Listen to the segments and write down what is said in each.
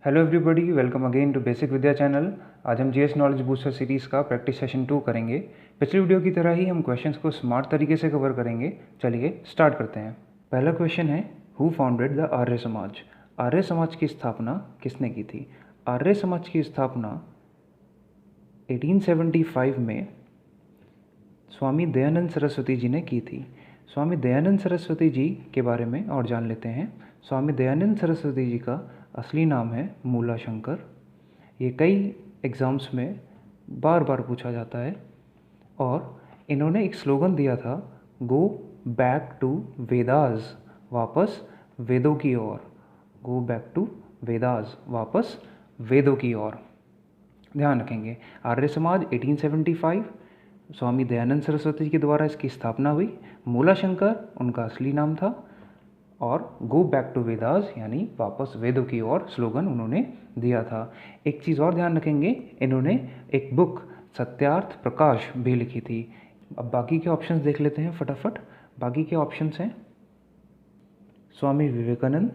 Hello everybody, welcome again to basic Vidya channel. आज हम GS knowledge booster series का practice session 2 करेंगे। पिछले वीडियो की तरह ही हम क्वेश्चंस को स्मार्ट तरीके से कवर करेंगे। चलिए स्टार्ट करते हैं। पहला क्वेश्चन है, who founded the Arya Samaj? Arya Samaj की स्थापना किसने की थी? आर्य समाज की स्थापना 1875 में स्वामी दयानंद सरस्वती जी ने की थी। स्वामी दयानंद सरस्वती जी के बारे में और जान लेते हैं। स्वामी दयानंद सरस्वती जी का असली नाम है मूला शंकर। ये कई एग्ज़ाम्स में बार बार पूछा जाता है और इन्होंने एक स्लोगन दिया था, गो बैक टू वेदास, वापस वेदों की ओर। गो बैक टू वेदास, वापस वेदों की ओर। ध्यान रखेंगे, आर्य समाज 1875, स्वामी दयानंद सरस्वती जी के द्वारा इसकी स्थापना हुई। मूला शंकर उनका असली नाम था और गो बैक टू वेदास यानी वापस वेदों की ओर स्लोगन उन्होंने दिया था। एक चीज़ और ध्यान रखेंगे, इन्होंने एक बुक सत्यार्थ प्रकाश भी लिखी थी। अब बाकी के ऑप्शंस देख लेते हैं फटाफट। बाकी के ऑप्शंस हैं स्वामी विवेकानंद,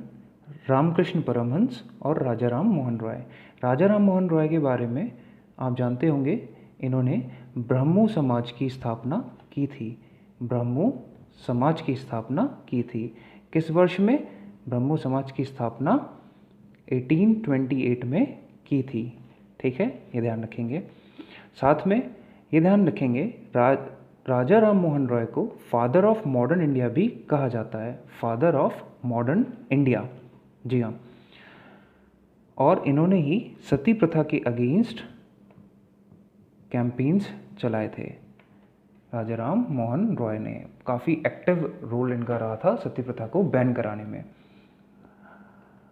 रामकृष्ण परमहंस और राजा राम मोहन रॉय। राजा राम मोहन रॉय के बारे में आप जानते होंगे, इन्होंने ब्रह्मो समाज की स्थापना की थी। ब्रह्मो समाज की स्थापना की थी। किस वर्ष में? ब्रह्मो समाज की स्थापना 1828 में की थी। ठीक है, ये ध्यान रखेंगे। साथ में ये ध्यान रखेंगे, राजा राम मोहन रॉय को फादर ऑफ मॉडर्न इंडिया भी कहा जाता है। फादर ऑफ मॉडर्न इंडिया, जी हाँ। और इन्होंने ही सती प्रथा के अगेंस्ट कैंपेन्स चलाए थे। राजा राम मोहन रॉय ने काफ़ी एक्टिव रोल इनका रहा था सती प्रथा को बैन कराने में।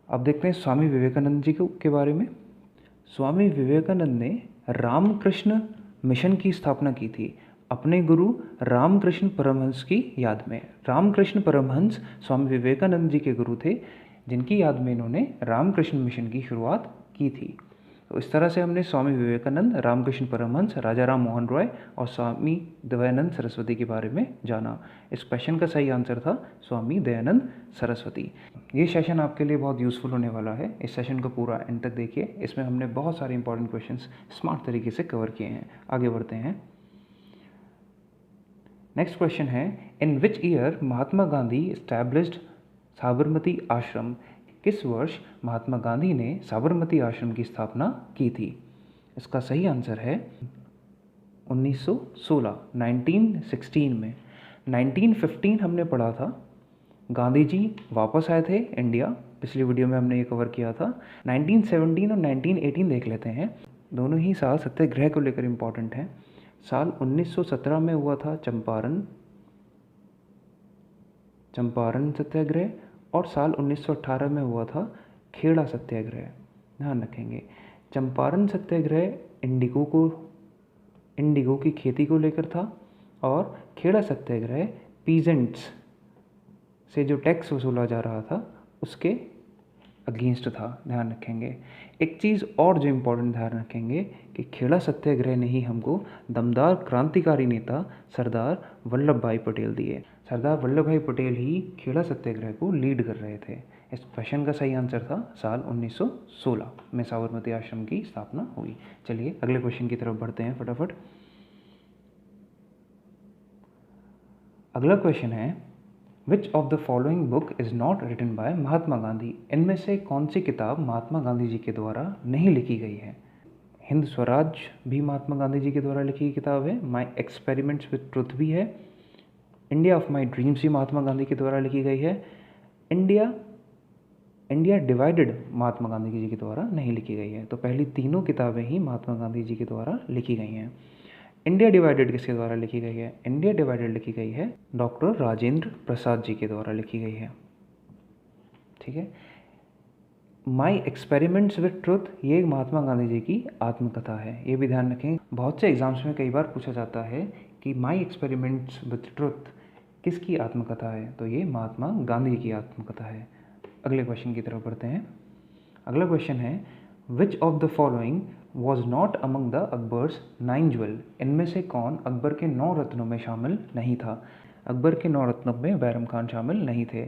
अब देखते हैं स्वामी विवेकानंद जी के बारे में। स्वामी विवेकानंद ने रामकृष्ण मिशन की स्थापना की थी अपने गुरु रामकृष्ण परमहंस की याद में। रामकृष्ण परमहंस स्वामी विवेकानंद जी के गुरु थे, जिनकी याद में इन्होंने रामकृष्ण मिशन की शुरुआत की थी। तो इस तरह से हमने स्वामी विवेकानंद, रामकृष्ण परमहंस, राजा राम मोहन रॉय और स्वामी दयानंद सरस्वती के बारे में जाना। इस क्वेश्चन का सही आंसर था स्वामी दयानंद सरस्वती। ये सेशन आपके लिए बहुत यूज़फुल होने वाला है। इस सेशन को पूरा एंड तक देखिए। इसमें हमने बहुत सारे इंपॉर्टेंट क्वेश्चंस स्मार्ट तरीके से कवर किए हैं। आगे बढ़ते हैं। नेक्स्ट क्वेश्चन है, in which year Mahatma Gandhi established Sabarmati Ashram? किस वर्ष महात्मा गांधी ने साबरमती आश्रम की स्थापना की थी? इसका सही आंसर है 1916, 1916 में। 1915 हमने पढ़ा था, गांधी जी वापस आए थे इंडिया। पिछली वीडियो में हमने ये कवर किया था। 1917 और 1918 देख लेते हैं। दोनों ही साल सत्याग्रह को लेकर इम्पॉर्टेंट हैं। साल 1917 में हुआ था चंपारण सत्याग्रह और साल 1918 में हुआ था खेड़ा सत्याग्रह। ध्यान रखेंगे, चंपारण सत्याग्रह इंडिगो की खेती को लेकर था और खेड़ा सत्याग्रह पीजेंट्स से जो टैक्स वसूला जा रहा था उसके अगेंस्ट था। ध्यान रखेंगे। एक चीज़ और जो इम्पोर्टेंट ध्यान रखेंगे कि खेड़ा सत्याग्रह ने ही हमको दमदार क्रांतिकारी नेता सरदार वल्लभ भाई पटेल दिए। सरदार वल्लभ भाई पटेल ही खेड़ा सत्याग्रह को लीड कर रहे थे। इस क्वेश्चन का सही आंसर था साल 1916 में साबरमती आश्रम की स्थापना हुई। चलिए अगले क्वेश्चन की तरफ बढ़ते हैं फटाफट। अगला क्वेश्चन है, which of the following book is not written by Mahatma Gandhi? इनमें से कौन सी किताब महात्मा गांधी जी के द्वारा नहीं लिखी गई है? हिंद स्वराज भी महात्मा गांधी जी के द्वारा लिखी गई किताब है। माई एक्सपेरिमेंट्स विद ट्रुथ भी है। इंडिया ऑफ माई ड्रीम्स भी महात्मा गांधी के द्वारा लिखी गई है। इंडिया डिवाइडेड महात्मा गांधी जी के द्वारा नहीं लिखी गई है। तो पहली तीनों किताबें ही महात्मा गांधी जी के द्वारा लिखी गई हैं। इंडिया डिवाइडेड किसके द्वारा लिखी गई है? इंडिया डिवाइडेड लिखी गई है डॉक्टर राजेंद्र प्रसाद जी के द्वारा लिखी गई है। ठीक है। माई एक्सपेरिमेंट्स विद ट्रुथ, ये महात्मा गांधी जी की आत्मकथा है। ये भी ध्यान रखें, बहुत से एग्जाम्स में कई बार पूछा जाता है कि माई एक्सपेरिमेंट्स विद ट्रुथ किसकी आत्मकथा है? तो ये महात्मा गांधी की आत्मकथा है। अगले क्वेश्चन की तरफ बढ़ते हैं। अगला क्वेश्चन है, which of the following was not among the Akbar's 9 jewel? इनमें से कौन अकबर के 9 रत्नों में शामिल नहीं था? अकबर के 9 रत्नों में बैरम खान शामिल नहीं थे।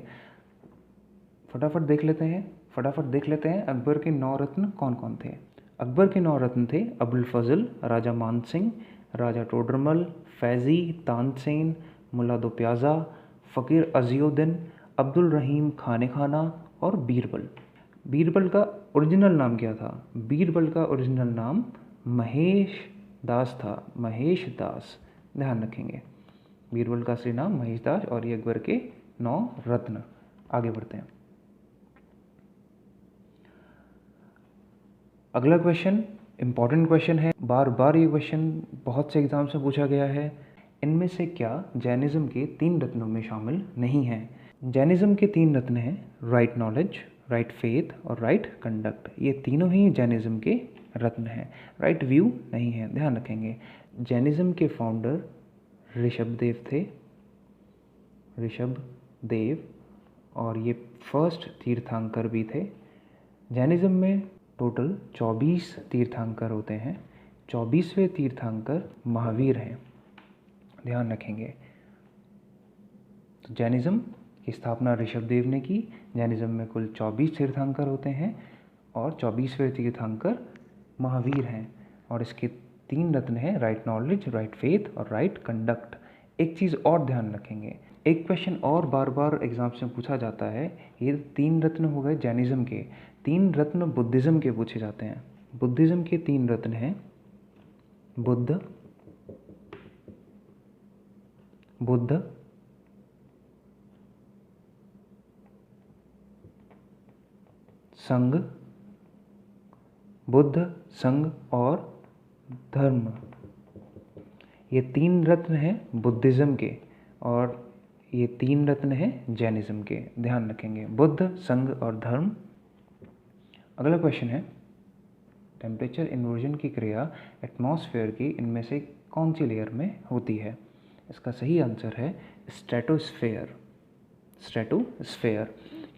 फटाफट देख लेते हैं। फटाफट देख लेते हैं अकबर के 9 रत्न कौन कौन थे। अकबर के 9 रत्न थे अबुल फजल, राजा मान सिंह, राजा टोडरमल, फैज़ी, तानसेन, मुल्ला दो प्याज़ा, फ़कीर अज़ीउद्दीन, अब्दुल रहीम खाने खाना और बीरबल। बीरबल का ओरिजिनल नाम क्या था? बीरबल का ओरिजिनल नाम महेश दास था, महेश दास, ध्यान रखेंगे। बीरबल का असली नाम महेश दास और ये अकबर के 9 रत्न। आगे बढ़ते हैं। अगला क्वेश्चन इंपॉर्टेंट क्वेश्चन है, बार बार ये क्वेश्चन बहुत से एग्जाम से पूछा गया है। इनमें से क्या जैनिज़्म के 3 रत्नों में शामिल नहीं है? जैनिज़्म के 3 रत्न हैं राइट नॉलेज, राइट फेथ और राइट कंडक्ट। ये तीनों ही जैनिज़्म के रत्न हैं, राइट व्यू नहीं है, ध्यान रखेंगे। जैनिज़्म के फाउंडर ऋषभदेव थे, ऋषभदेव, और ये फर्स्ट तीर्थंकर भी थे। जैनिज़्म में टोटल 24 तीर्थंकर होते हैं। 24वें तीर्थंकर महावीर हैं, ध्यान रखेंगे। तो जैनिज़्म की स्थापना ऋषभदेव ने की। जैनिज़्म में कुल 24 तीर्थंकर होते हैं और 24वें तीर्थंकर महावीर हैं। और इसके 3 रत्न हैं राइट नॉलेज, राइट फेथ और राइट कंडक्ट। एक चीज़ और ध्यान रखेंगे, एक क्वेश्चन और बार बार एग्जाम से पूछा जाता है। ये 3 रत्न हो गए जैनिज़्म के, 3 रत्न बुद्धिज़्म के पूछे जाते हैं। बुद्धिज़्म के 3 रत्न हैं बुद्ध, संघ, बुद्ध, संघ और धर्म। ये 3 रत्न हैं बुद्धिज़्म के और ये 3 रत्न हैं जैनिज़्म के, ध्यान रखेंगे, बुद्ध, संघ और धर्म। अगला क्वेश्चन है, टेम्परेचर इन्वर्जन की क्रिया एटमॉस्फेयर की इनमें से कौन सी लेयर में होती है? इसका सही आंसर है स्ट्रेटोस्फेयर। स्ट्रेटोस्फेयर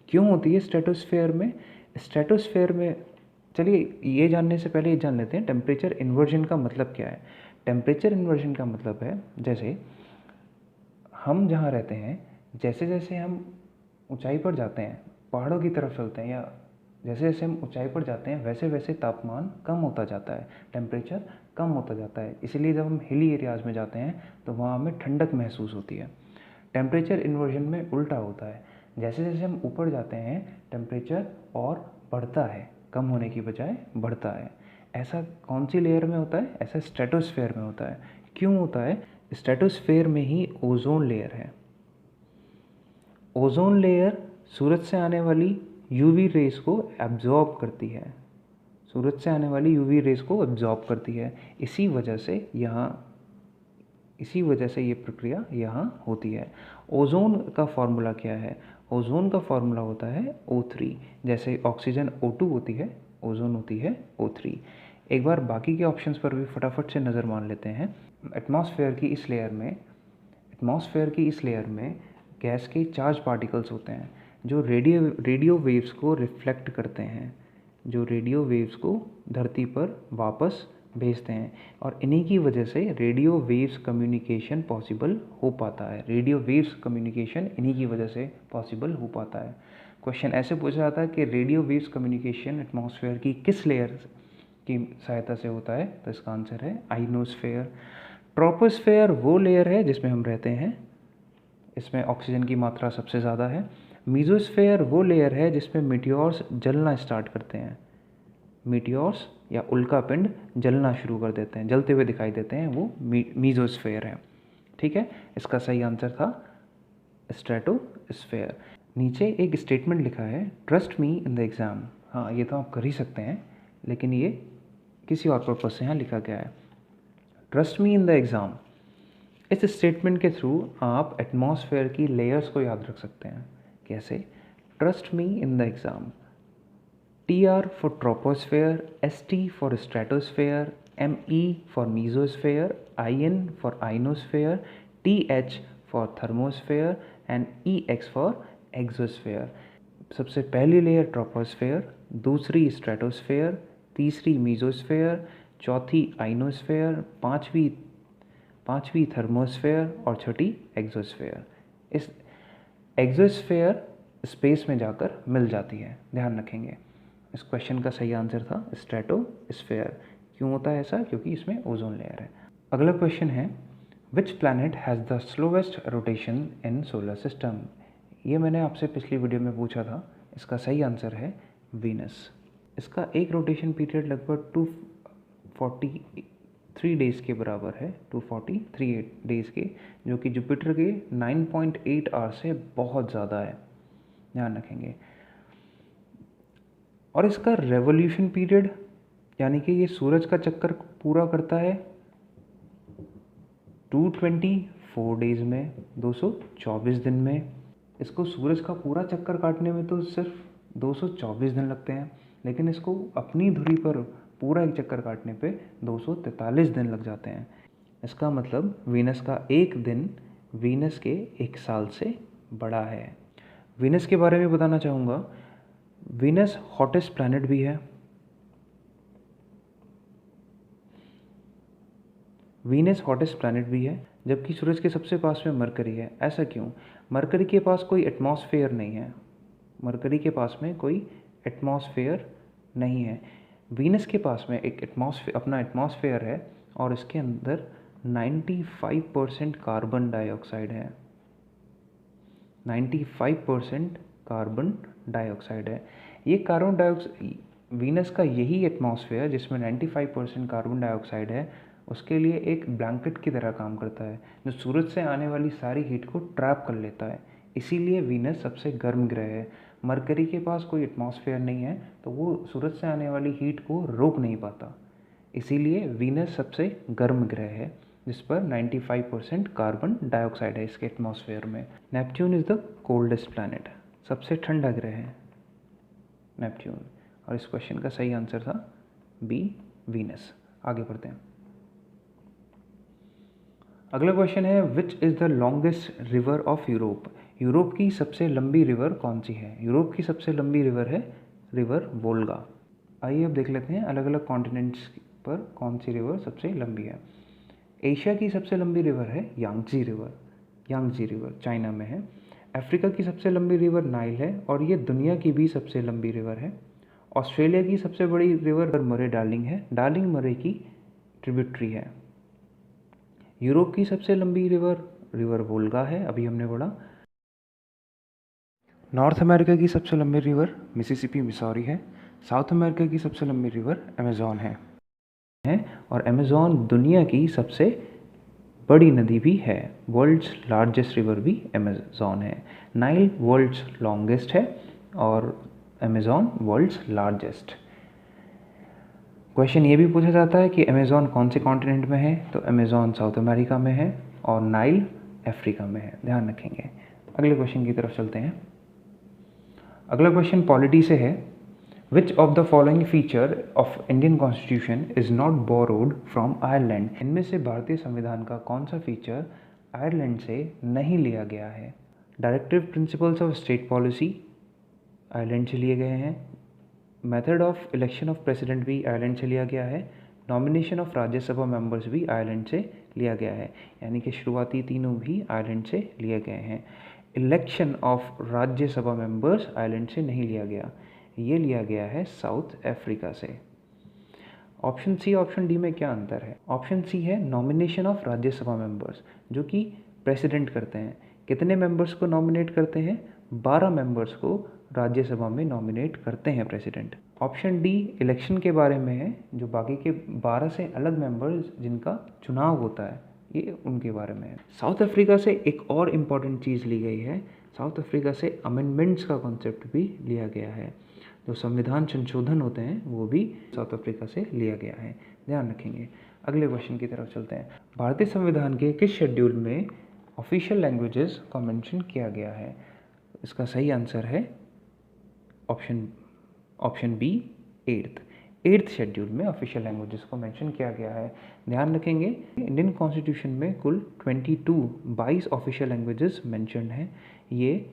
क्यों होती है स्ट्रेटोस्फेयर में? स्ट्रेटोस्फेयर में, चलिए ये जानने से पहले ये जान लेते हैं टेम्परेचर इन्वर्जन का मतलब क्या है। टेम्परेचर इन्वर्जन का मतलब है, जैसे हम जहाँ रहते हैं, जैसे जैसे हम ऊंचाई पर जाते हैं, पहाड़ों की तरफ चलते हैं, या जैसे जैसे हम ऊंचाई पर जाते हैं वैसे वैसे तापमान कम होता जाता है, टेम्परेचर कम होता जाता है। इसलिए जब हम हिली एरियाज़ में जाते हैं तो वहाँ हमें ठंडक महसूस होती है। टेम्परेचर इन्वर्जन में उल्टा होता है, जैसे जैसे हम ऊपर जाते हैं टेम्परेचर और बढ़ता है, कम होने की बजाय बढ़ता है। ऐसा कौन सी लेयर में होता है? ऐसा स्ट्रेटोस्फेयर में होता है। क्यों होता है? स्ट्रेटोस्फेयर में ही ओजोन लेयर है। ओजोन लेयर सूरज से आने वाली यूवी रेस को एब्जॉर्ब करती है, सूरज से आने वाली यूवी रेस को एब्जॉर्ब करती है। इसी वजह से ये प्रक्रिया यहाँ होती है। ओजोन का फॉर्मूला क्या है? ओजोन का फॉर्मूला होता है O3। जैसे ऑक्सीजन O2 होती है, ओजोन होती है O3। एक बार बाकी के ऑप्शंस पर भी फटाफट से नज़र मान लेते हैं। एटमॉस्फेयर की इस लेयर में गैस के चार्ज पार्टिकल्स होते हैं जो रेडियो वेव्स को रिफ्लेक्ट करते हैं, जो रेडियो वेव्स को धरती पर वापस भेजते हैं, और इन्हीं की वजह से रेडियो वेव्स कम्युनिकेशन पॉसिबल हो पाता है। रेडियो वेव्स कम्युनिकेशन इन्हीं की वजह से पॉसिबल हो पाता है। क्वेश्चन ऐसे पूछा जाता है कि रेडियो वेव्स कम्युनिकेशन एटमॉस्फेयर की किस लेयर की सहायता से होता है? तो इसका आंसर है आइनोस्फेयर। ट्रोपोस्फेयर वो लेयर है जिसमें हम रहते हैं, इसमें ऑक्सीजन की मात्रा सबसे ज़्यादा है। मीजोस्फेयर वो लेयर है जिसमें मीटियोर्स जलना स्टार्ट करते हैं, मीटियोर्स या उल्का पिंड जलना शुरू कर देते हैं, जलते हुए दिखाई देते हैं, वो मीजोस्फेयर है। ठीक है, इसका सही आंसर था स्ट्रेटोस्फेयर। नीचे एक स्टेटमेंट लिखा है, trust me in the exam. हाँ, ये तो आप कर ही सकते हैं, लेकिन ये किसी और पर्पज़ से यहाँ लिखा गया है, trust me in the exam. इस स्टेटमेंट के थ्रू आप एटमॉस्फेयर की लेयर्स को याद रख सकते हैं। कैसे? Trust me in the exam. TR for troposphere, ST for stratosphere, ME for mesosphere, IN for ionosphere, TH for thermosphere and EX for exosphere। सबसे पहली लेयर ट्रोपोस्फेयर, दूसरी स्ट्रेटोस्फेयर, तीसरी मीजोस्फेयर, चौथी आइनोस्फेयर, पांचवी थर्मोस्फेयर और छठी एक्सोस्फेयर। इस exosphere space में जाकर मिल जाती है। ध्यान रखेंगे। इस क्वेश्चन का सही आंसर था स्ट्रेटोस्फेयर। क्यों होता है ऐसा? क्योंकि इसमें ओजोन लेयर है। अगला क्वेश्चन है which planet has the slowest rotation in solar system. ये मैंने आपसे पिछली वीडियो में पूछा था। इसका सही आंसर है वीनस। इसका एक रोटेशन पीरियड लगभग 243 डेज़ के बराबर है, 243 डेज़ के, जो कि जुपिटर के 9.8 आवर्स से बहुत ज़्यादा है। ध्यान रखेंगे। और इसका रेवोल्यूशन पीरियड, यानी कि ये सूरज का चक्कर पूरा करता है 224 डेज़ में, 224 दिन में। इसको सूरज का पूरा चक्कर काटने में तो सिर्फ 224 दिन लगते हैं, लेकिन इसको अपनी धुरी पर पूरा एक चक्कर काटने पे 243 दिन लग जाते हैं। इसका मतलब वीनस का एक दिन वीनस के एक साल से बड़ा है। वीनस के बारे में बताना चाहूँगा, वीनस हॉटेस्ट प्लैनेट भी है। वीनस हॉटेस्ट प्लैनेट भी है, जबकि सूरज के सबसे पास में मरकरी है। ऐसा क्यों? मरकरी के पास कोई एटमॉस्फेयर नहीं है। मरकरी के पास में कोई एटमॉस्फेयर नहीं है। वीनस के पास में एक अपना एटमॉस्फेयर है और इसके अंदर 95% कार्बन डाइऑक्साइड है। 95% कार्बन डाइऑक्साइड है। ये कार्बन डाइऑक्साइड, वीनस का यही एटमॉस्फेयर जिसमें 95% कार्बन डाइऑक्साइड है, उसके लिए एक ब्लैंकेट की तरह काम करता है, जो सूरज से आने वाली सारी हीट को ट्रैप कर लेता है। इसीलिए वीनस सबसे गर्म ग्रह है। मरकरी के पास कोई एटमॉस्फेयर नहीं है, तो वो सूरज से आने वाली हीट को रोक नहीं पाता। इसीलिए वीनस सबसे गर्म ग्रह है, जिस पर 95% कार्बन डाइऑक्साइड है इसके एटमॉस्फेयर में। Neptune is the coldest planet. सबसे ठंडा ग्रह है नेपच्यून। और इस क्वेश्चन का सही आंसर था बी, वीनस। आगे बढ़ते हैं। अगला क्वेश्चन है which is the longest river of Europe. Europe की सबसे लंबी रिवर कौन सी है? यूरोप की सबसे लंबी रिवर है रिवर वोल्गा। आइए अब देख लेते हैं अलग अलग कॉन्टिनेंट्स पर कौन सी रिवर सबसे लंबी है। एशिया की सबसे लंबी रिवर है Yangtze river. Yangtze river China में है। अफ्रीका की सबसे लंबी रिवर नाइल है और ये दुनिया की भी सबसे लंबी रिवर है। ऑस्ट्रेलिया की सबसे बड़ी रिवर मरे डार्लिंग है। डार्लिंग मरे की ट्रिब्यूटरी है। यूरोप की सबसे लंबी रिवर वोल्गा है, अभी हमने पढ़ा। नॉर्थ अमेरिका की सबसे लंबी रिवर मिसिसिपी मिसौरी है। साउथ अमेरिका की सबसे लंबी रिवर अमेज़न है और अमेज़न दुनिया की सबसे बड़ी नदी भी है। वर्ल्ड्स लार्जेस्ट रिवर भी अमेज़न है। नाइल वर्ल्ड्स लॉन्गेस्ट है और अमेज़न वर्ल्ड्स लार्जेस्ट। क्वेश्चन ये भी पूछा जाता है कि अमेज़न कौन से कॉन्टिनेंट में है, तो अमेज़न साउथ अमेरिका में है और नाइल अफ्रीका में है। ध्यान रखेंगे। अगले क्वेश्चन की तरफ चलते हैं। अगला क्वेश्चन पॉलिटी से है which of the following feature of Indian constitution is not borrowed from Ireland. इनमें से भारतीय संविधान का कौन सा फीचर आयरलैंड से नहीं लिया गया है? Directive principles of state policy Ireland से लिए गए हैं। Method of election of president भी आयरलैंड से लिया गया है। नॉमिनेशन ऑफ राज्यसभा मेंबर्स भी आयरलैंड से लिया गया है, यानी कि शुरुआती तीनों भी आयरलैंड से लिए गए हैं। Election of Rajya Sabha members Ireland से नहीं लिया गया, ये लिया गया है साउथ अफ्रीका से। ऑप्शन सी ऑप्शन डी में क्या अंतर है? ऑप्शन सी है नॉमिनेशन ऑफ राज्यसभा मेंबर्स, जो कि प्रेसिडेंट करते हैं। कितने मेंबर्स को नॉमिनेट करते हैं? 12 मेंबर्स को राज्यसभा में नॉमिनेट करते हैं प्रेसिडेंट। ऑप्शन डी इलेक्शन के बारे में है, जो बाकी के 12 से अलग मेंबर्स जिनका चुनाव होता है, ये उनके बारे में है। साउथ अफ्रीका से एक और इम्पॉर्टेंट चीज़ ली गई है। साउथ अफ्रीका से अमेंडमेंट्स का कॉन्सेप्ट भी लिया गया है। जो संविधान संशोधन होते हैं वो भी साउथ अफ्रीका से लिया गया है। ध्यान रखेंगे। अगले क्वेश्चन की तरफ चलते हैं। भारतीय संविधान के किस शेड्यूल में ऑफिशियल लैंग्वेजेस का मेंशन किया गया है? इसका सही आंसर है ऑप्शन बी, 8th शेड्यूल में ऑफिशियल लैंग्वेजेस को मेंशन किया गया है। ध्यान रखेंगे इंडियन कॉन्स्टिट्यूशन में कुल 22 ऑफिशियल लैंग्वेजेस मेंशन्ड हैं। ये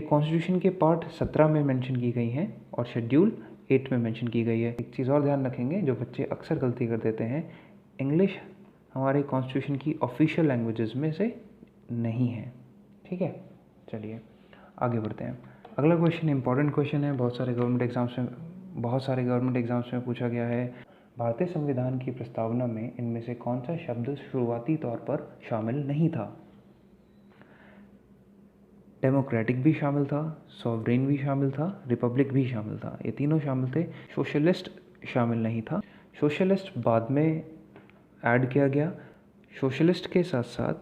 कॉन्स्टिट्यूशन के पार्ट 17 में मेंशन की गई हैं और शेड्यूल 8 में मेंशन की गई है। एक चीज़ और ध्यान रखेंगे, जो बच्चे अक्सर गलती कर देते हैं, इंग्लिश हमारे कॉन्स्टिट्यूशन की ऑफिशियल लैंग्वेजेस में से नहीं है। ठीक है, चलिए आगे बढ़ते हैं। अगला क्वेश्चन इंपॉर्टेंट क्वेश्चन है, बहुत सारे गवर्नमेंट एग्जाम्स में पूछा गया है। भारतीय संविधान की प्रस्तावना में इनमें से कौन सा शब्द शुरुआती तौर पर शामिल नहीं था? डेमोक्रेटिक भी शामिल था, सॉवरेन भी शामिल था, रिपब्लिक भी शामिल था। ये तीनों शामिल थे। सोशलिस्ट शामिल नहीं था। सोशलिस्ट बाद में ऐड किया गया। सोशलिस्ट के साथ साथ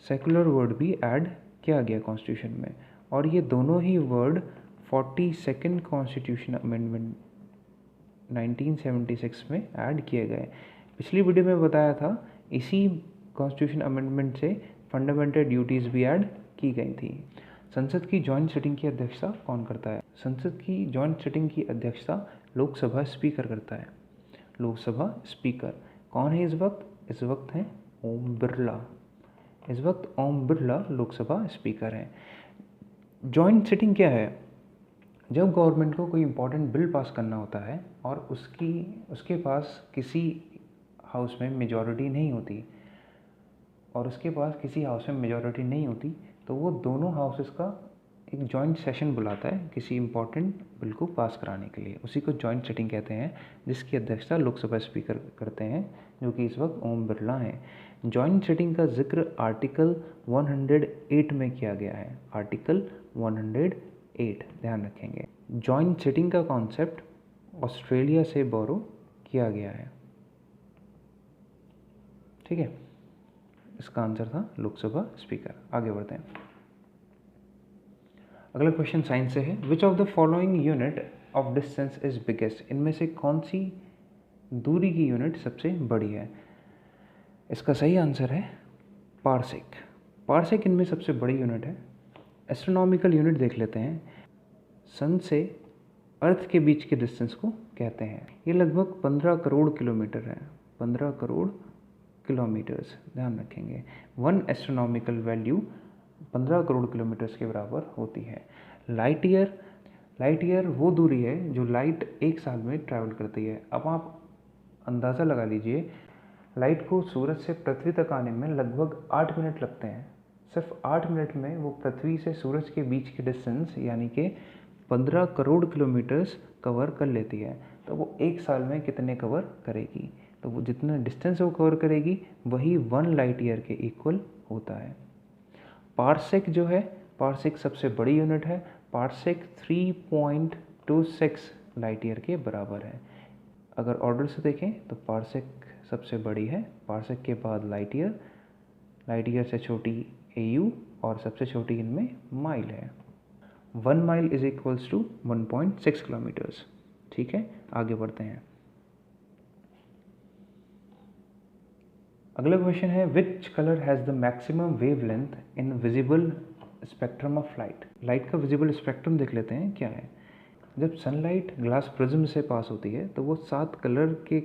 सेकुलर वर्ड भी ऐड किया गया कॉन्स्टिट्यूशन में, और ये दोनों ही वर्ड 42nd कॉन्स्टिट्यूशन अमेंडमेंट 1976 में ऐड किए गए। पिछली वीडियो में बताया था, इसी कॉन्स्टिट्यूशन अमेंडमेंट से फंडामेंटल ड्यूटीज़ भी ऐड की गई थी। संसद की जॉइंट सिटिंग की अध्यक्षता कौन करता है? संसद की जॉइंट सिटिंग की अध्यक्षता लोकसभा स्पीकर करता है। लोकसभा स्पीकर कौन है इस वक्त? इस वक्त हैं ओम बिरला। इस वक्त ओम बिरला लोकसभा स्पीकर हैं। जॉइंट सिटिंग क्या है? जब गवर्नमेंट को कोई इंपॉर्टेंट बिल पास करना होता है और उसके पास किसी हाउस में मेजॉरिटी नहीं होती, तो वो दोनों हाउसेस का एक जॉइंट सेशन बुलाता है किसी इंपॉर्टेंट बिल को पास कराने के लिए। उसी को जॉइंट सिटिंग कहते हैं, जिसकी अध्यक्षता लोकसभा स्पीकर करते हैं, जो कि इस वक्त ओम बिरला हैं। जॉइंट सिटिंग का जिक्र आर्टिकल 108 में किया गया है। आर्टिकल 108 ध्यान रखेंगे। जॉइंट सिटिंग का कॉन्सेप्ट ऑस्ट्रेलिया से बोरो किया गया है। ठीक है, इसका आंसर था लोकसभा स्पीकर। आगे बढ़ते हैं। अगला क्वेश्चन साइंस से है। Which of the following unit of distance is biggest? इनमें से कौन सी दूरी की यूनिट सबसे बड़ी है? इसका सही आंसर है पारसेक। पारसेक इनमें सबसे बड़ी यूनिट है। एस्ट्रोनॉमिकल यूनिट देख लेते हैं। सन से अर्थ के बीच के डिस्टेंस को कहते हैं। ये लगभग 15 करोड़ किलोमीटर है। 15 करोड़ किलोमीटर्स, ध्यान रखेंगे। 1 एस्ट्रोनॉमिकल वैल्यू 15 करोड़ किलोमीटर्स के बराबर होती है। लाइट ईयर वो दूरी है जो लाइट एक साल में ट्रैवल करती है। अब आप अंदाज़ा लगा लीजिए, लाइट को सूरज से पृथ्वी तक आने में लगभग 8 मिनट लगते हैं। सिर्फ 8 मिनट में वो पृथ्वी से सूरज के बीच की डिस्टेंस यानी कि 15 करोड़ किलोमीटर्स कवर कर लेती है। तो वो एक साल में कितने कवर करेगी? तो वो जितना डिस्टेंस वो कवर करेगी वही 1 लाइट ईयर के इक्वल होता है। पारसेक जो है, पारसेक सबसे बड़ी यूनिट है। पारसेक 3.26 लाइट ईयर के बराबर है। अगर ऑर्डर से देखें तो पारसेक सबसे बड़ी है, पारसेक के बाद लाइट ईयर से छोटी एयू, और सबसे छोटी इनमें माइल है। 1 mile is equals to 1.6 kilometres. ठीक है, आगे बढ़ते हैं। अगला क्वेश्चन है, which colour has the maximum wavelength in visible spectrum of light? Light का विजिबल स्पेक्ट्रम देख लेते हैं क्या है। जब सनलाइट ग्लास प्रिज्म से पास होती है तो वो 7 कलर के,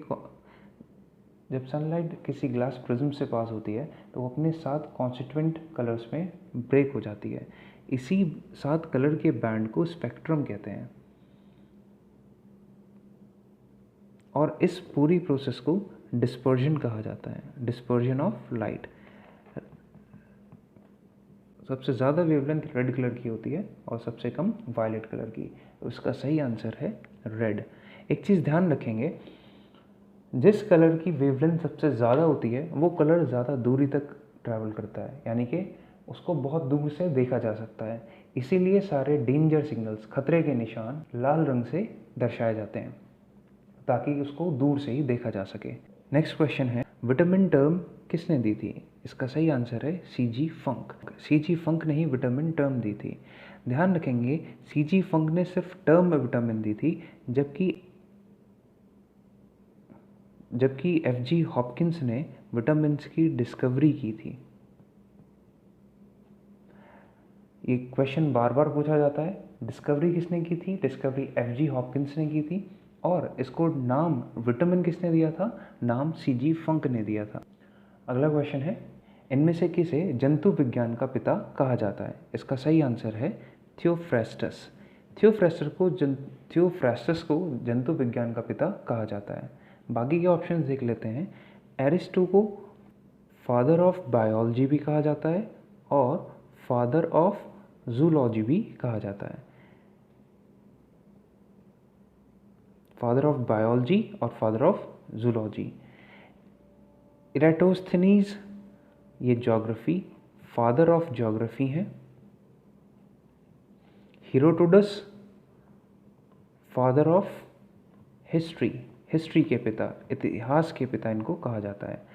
जब सनलाइट किसी ग्लास प्रिज्म से पास होती है तो वो अपने 7 कॉन्स्टिट्यूएंट कलर्स में ब्रेक हो जाती है। इसी 7 कलर के बैंड को स्पेक्ट्रम कहते हैं, और इस पूरी प्रोसेस को डिस्पर्जन कहा जाता है। Dispersion of light. सबसे ज़्यादा वेवलेंथ रेड कलर की होती है और सबसे कम वायलेट कलर की। तो इसका सही आंसर है रेड। एक चीज़ ध्यान रखेंगे, जिस कलर की वेवलेंथ सबसे ज़्यादा होती है वो कलर ज़्यादा दूरी तक ट्रैवल करता है, यानी कि उसको बहुत दूर से देखा जा सकता है। इसीलिए सारे डेंजर सिग्नल्स, खतरे के निशान लाल रंग से दर्शाए जाते हैं ताकि उसको दूर से ही देखा जा सके। नेक्स्ट क्वेश्चन है, विटामिन टर्म किसने दी थी? इसका सही आंसर है सीजी फंक। सीजी फंक ने ही विटामिन टर्म दी थी। ध्यान रखेंगे, सीजी फंक ने सिर्फ टर्म में विटामिन दी थी, जबकि एफजी हॉपकिंस ने विटामिन की डिस्कवरी की थी। ये क्वेश्चन बार बार पूछा जाता है, डिस्कवरी किसने की थी? डिस्कवरी एफजी हॉपकिंस ने की थी, और इसको नाम विटामिन किसने दिया था? नाम सीजी फंक ने दिया था। अगला क्वेश्चन है, इनमें से किसे जंतु विज्ञान का पिता कहा जाता है? इसका सही आंसर है थियोफ्रास्टस। थियोफ्रास्टस को जंतु विज्ञान का पिता कहा जाता है। बाकी के ऑप्शन देख लेते हैं। एरिस्टो को फादर ऑफ बायोलॉजी भी कहा जाता है और फादर ऑफ जूलॉजी भी कहा जाता है। फादर ऑफ बायोलॉजी और फादर ऑफ जूलॉजी। इराटोस्थनीज ये ज्योग्राफी, फादर ऑफ ज्योग्राफी हैं। Herodotus father of history, history के पिता, इतिहास के पिता इनको कहा जाता है।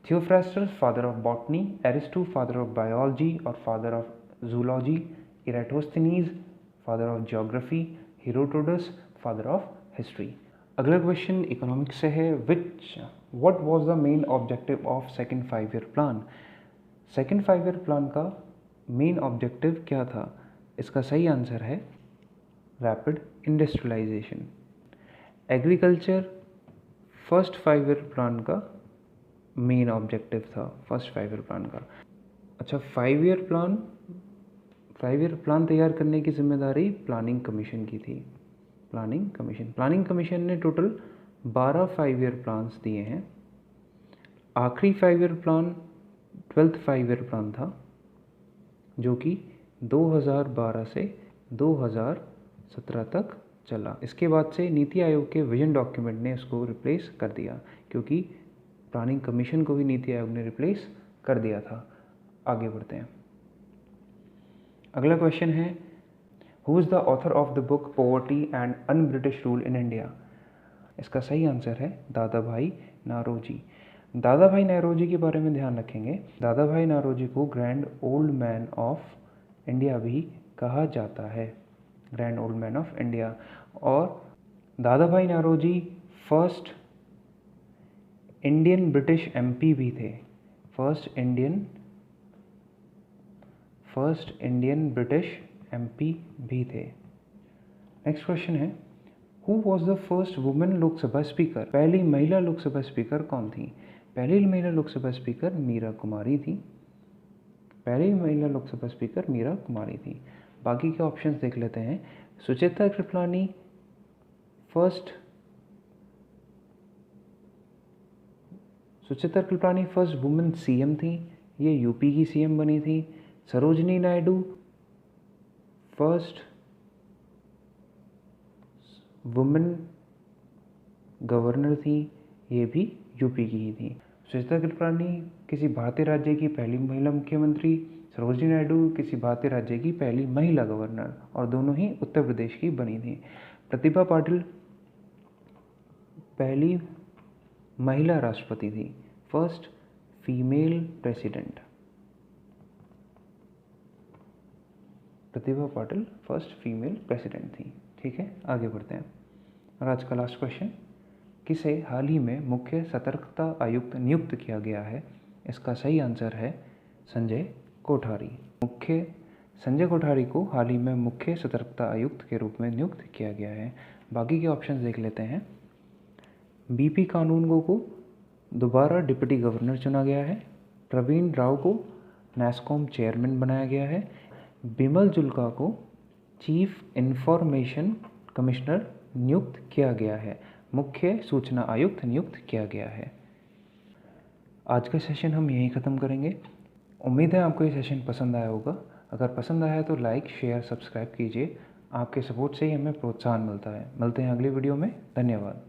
Theophrastus father of botany, Aristotle father of biology और father of zoology, Eratosthenes father of geography, Herodotus father of history. अगला क्वेश्चन इकोनॉमिक्स से है। What was the main objective of second 5 year plan? Second 5 year plan का main objective क्या था? इसका सही answer है rapid industrialisation. Agriculture first 5 year plan का मेन ऑब्जेक्टिव था, फर्स्ट 5 ईयर प्लान का। अच्छा, 5 ईयर प्लान तैयार करने की जिम्मेदारी प्लानिंग कमीशन की थी। प्लानिंग कमीशन ने टोटल 12 5 ईयर प्लान्स दिए हैं। आखिरी 5 year plan 12th 5 year plan था, जो कि 2012 से 2017 तक चला। इसके बाद से नीति आयोग के विजन डॉक्यूमेंट ने इसको रिप्लेस कर दिया, क्योंकि प्लानिंग कमीशन को भी नीति आयोग ने रिप्लेस कर दिया था। आगे बढ़ते हैं। अगला क्वेश्चन है, who is the author of the book poverty and un British rule in India? इसका सही आंसर है दादा भाई नारोजी। दादा भाई नारोजी के बारे में ध्यान रखेंगे। दादा भाई नारोजी को grand old man of India भी कहा जाता है, grand old man of India. और Dadabhai Naoroji first Indian British MP भी थे, फर्स्ट इंडियन ब्रिटिश एमपी भी थे। नेक्स्ट क्वेश्चन है, who was the first women Lok Sabha speaker? पहली महिला लोकसभा स्पीकर कौन थी? पहली महिला लोकसभा स्पीकर मीरा कुमारी थी। पहली महिला लोकसभा स्पीकर मीरा कुमारी थी। बाकी के ऑप्शंस देख लेते हैं। Sucheta Kripalani first women CM थी, ये यूपी की सीएम बनी थी। Sarojini Naidu first women governor थी, ये भी यूपी की ही थी। सुचेता कृपलानी किसी भारतीय राज्य की पहली महिला मुख्यमंत्री, सरोजिनी नायडू किसी भारतीय राज्य की पहली महिला गवर्नर, और दोनों ही उत्तर प्रदेश की बनी थी। प्रतिभा पाटिल पहली महिला राष्ट्रपति थी, first female president. Pratibha Patil first female president थी। ठीक है, आगे बढ़ते हैं। और आज का लास्ट क्वेश्चन, किसे हाल ही में मुख्य सतर्कता आयुक्त नियुक्त किया गया है? इसका सही आंसर है संजय कोठारी। संजय कोठारी को हाल ही में मुख्य सतर्कता आयुक्त के रूप में नियुक्त किया गया है। बाकी के ऑप्शंस देख लेते हैं। बीपी कानूनगो को दोबारा डिप्टी गवर्नर चुना गया है। प्रवीण राव को नैस्कॉम चेयरमैन बनाया गया है। बिमल जुल्का को चीफ इंफॉर्मेशन कमिश्नर नियुक्त किया गया है। मुख्य सूचना आयुक्त नियुक्त किया गया है। आज का सेशन हम यहीं ख़त्म करेंगे। उम्मीद है आपको ये सेशन पसंद आया होगा। अगर पसंद आया तो लाइक, शेयर, सब्सक्राइब कीजिए। आपके सपोर्ट से ही हमें प्रोत्साहन मिलता है। मिलते हैं अगली वीडियो में। धन्यवाद।